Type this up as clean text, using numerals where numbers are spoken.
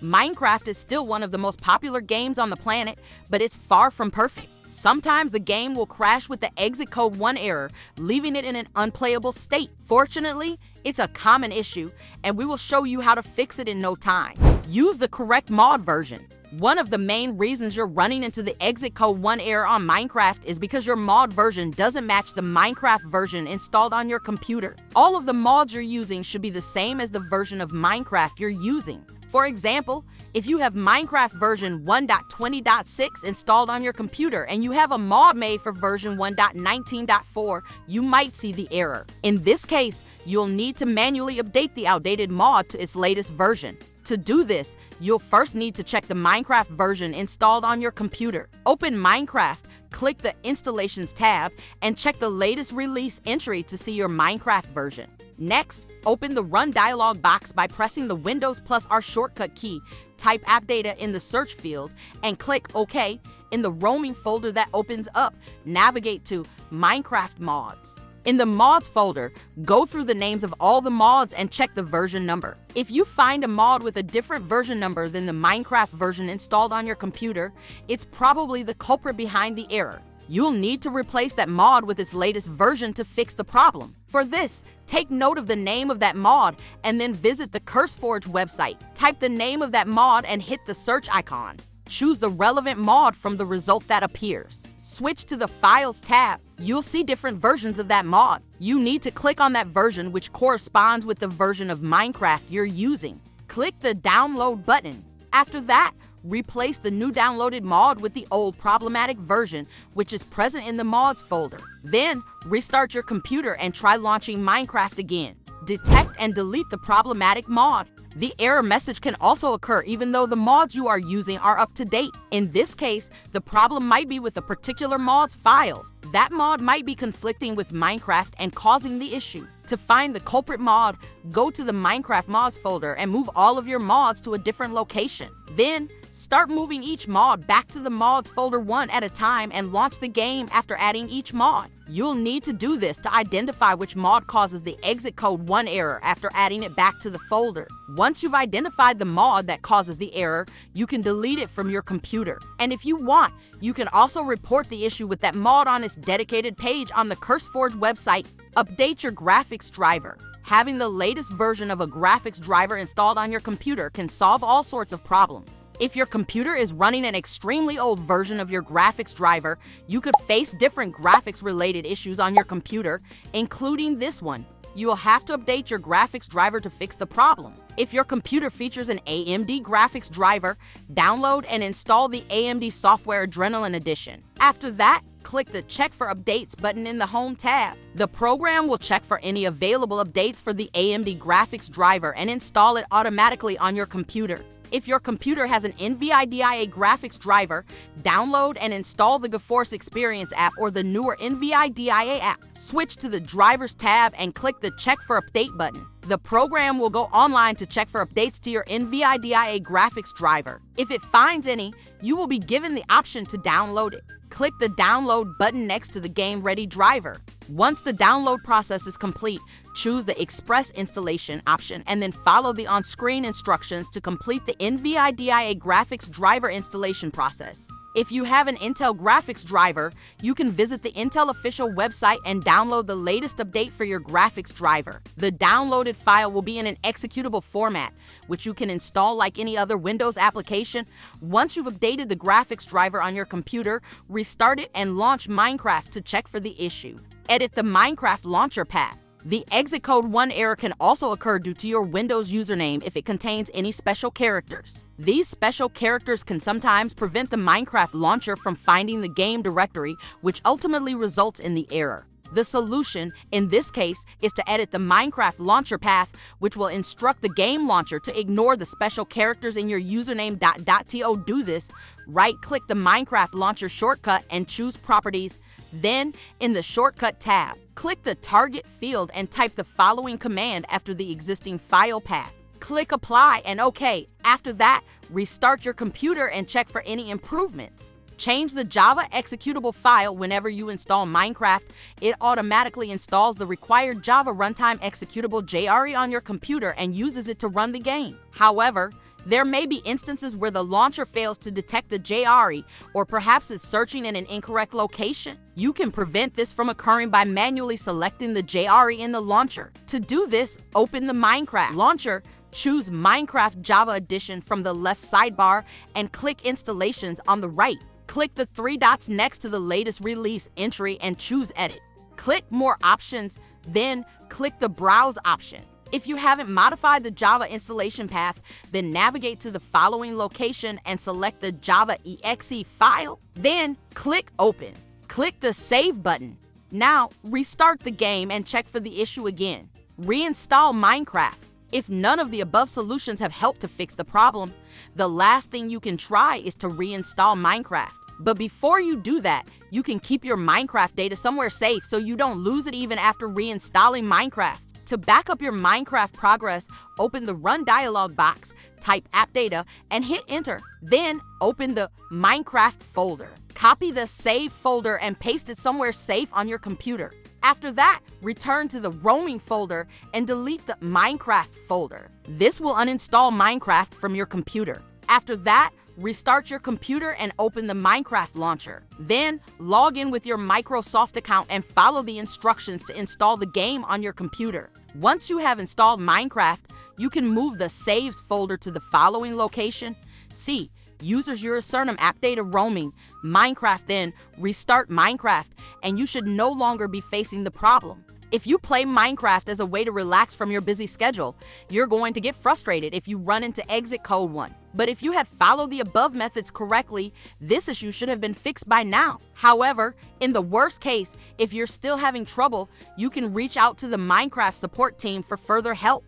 Minecraft is still one of the most popular games on the planet, but it's far from perfect. Sometimes the game will crash with the exit code 1 error, leaving it in an unplayable state. Fortunately, it's a common issue, and we will show you how to fix it in no time. Use the correct mod version. One of the main reasons you're running into the exit code 1 error on Minecraft is because your mod version doesn't match the Minecraft version installed on your computer. All of the mods you're using should be the same as the version of Minecraft you're using. For example, if you have Minecraft version 1.20.6 installed on your computer and you have a mod made for version 1.19.4, you might see the error. In this case, you'll need to manually update the outdated mod to its latest version. To do this, you'll first need to check the Minecraft version installed on your computer. Open Minecraft, click the Installations tab, and check the latest release entry to see your Minecraft version. Next, open the Run dialog box by pressing the Windows plus R shortcut key, type app data in the search field, and click OK. In the roaming folder that opens up, navigate to Minecraft Mods. In the Mods folder, go through the names of all the mods and check the version number. If you find a mod with a different version number than the Minecraft version installed on your computer, it's probably the culprit behind the error. You'll need to replace that mod with its latest version to fix the problem. For this, take note of the name of that mod and then visit the CurseForge website. Type the name of that mod and hit the search icon. Choose the relevant mod from the result that appears. Switch to the Files tab. You'll see different versions of that mod. You need to click on that version which corresponds with the version of Minecraft you're using. Click the Download button. After that, replace the new downloaded mod with the old problematic version, which is present in the Mods folder. Then, restart your computer and try launching Minecraft again. Detect and delete the problematic mod. The error message can also occur even though the mods you are using are up to date. In this case, the problem might be with a particular mod's files. That mod might be conflicting with Minecraft and causing the issue. To find the culprit mod, go to the Minecraft mods folder and move all of your mods to a different location. Then, start moving each mod back to the mods folder one at a time and launch the game after adding each mod. You'll need to do this to identify which mod causes the exit code 1 error after adding it back to the folder. Once you've identified the mod that causes the error, you can delete it from your computer. And if you want, you can also report the issue with that mod on its dedicated page on the CurseForge website. Update your graphics driver. Having the latest version of a graphics driver installed on your computer can solve all sorts of problems. If your computer is running an extremely old version of your graphics driver, you could face different graphics-related issues on your computer, including this one. You will have to update your graphics driver to fix the problem. If your computer features an AMD graphics driver, download and install the AMD Software Adrenaline Edition. After that, click the Check for Updates button in the Home tab. The program will check for any available updates for the AMD graphics driver and install it automatically on your computer. If your computer has an NVIDIA graphics driver, download and install the GeForce Experience app or the newer NVIDIA app. Switch to the Drivers tab and click the Check for Update button. The program will go online to check for updates to your NVIDIA graphics driver. If it finds any, you will be given the option to download it. Click the Download button next to the Game Ready driver. Once the download process is complete, choose the Express Installation option and then follow the on-screen instructions to complete the NVIDIA graphics driver installation process. If you have an Intel graphics driver, you can visit the Intel official website and download the latest update for your graphics driver. The downloaded file will be in an executable format, which you can install like any other Windows application. Once you've updated the graphics driver on your computer, restart it and launch Minecraft to check for the issue. Edit the Minecraft launcher path. The exit code 1 error can also occur due to your Windows username if it contains any special characters. These special characters can sometimes prevent the Minecraft launcher from finding the game directory, which ultimately results in the error. The solution, in this case, is to edit the Minecraft launcher path, which will instruct the game launcher to ignore the special characters in your username. To do this, right-click the Minecraft launcher shortcut and choose Properties. Then, in the Shortcut tab, click the Target field and type the following command after the existing file path. Click Apply and OK. After that, restart your computer and check for any improvements. Change the Java executable file whenever you install Minecraft. It automatically installs the required Java runtime executable JRE on your computer and uses it to run the game. However, There may be instances where the launcher fails to detect the JRE, or perhaps it's searching in an incorrect location. You can prevent this from occurring by manually selecting the JRE in the launcher. To do this, open the Minecraft launcher, choose Minecraft Java Edition from the left sidebar, and click Installations on the right. Click the three dots next to the latest release entry and choose Edit. Click More Options, then click the Browse option. If you haven't modified the Java installation path, then navigate to the following location and select the Java exe file. Then click Open. Click the Save button. Now restart the game and check for the issue again. Reinstall Minecraft. If none of the above solutions have helped to fix the problem, the last thing you can try is to reinstall Minecraft. But before you do that, you can keep your Minecraft data somewhere safe so you don't lose it even after reinstalling Minecraft. To back up your Minecraft progress, open the Run dialog box, type app data, and hit enter. Then open the Minecraft folder. Copy the save folder and paste it somewhere safe on your computer. After that, return to the roaming folder and delete the Minecraft folder. This will uninstall Minecraft from your computer. After that, restart your computer and open the Minecraft launcher. Then log in with your Microsoft account and follow the instructions to install the game on your computer. Once you have installed Minecraft, you can move the Saves folder to the following location. See Users Username App Data Roaming, Minecraft, then restart Minecraft, and you should no longer be facing the problem. If you play Minecraft as a way to relax from your busy schedule, you're going to get frustrated if you run into exit code 1. But if you had followed the above methods correctly, this issue should have been fixed by now. However, in the worst case, if you're still having trouble, you can reach out to the Minecraft support team for further help.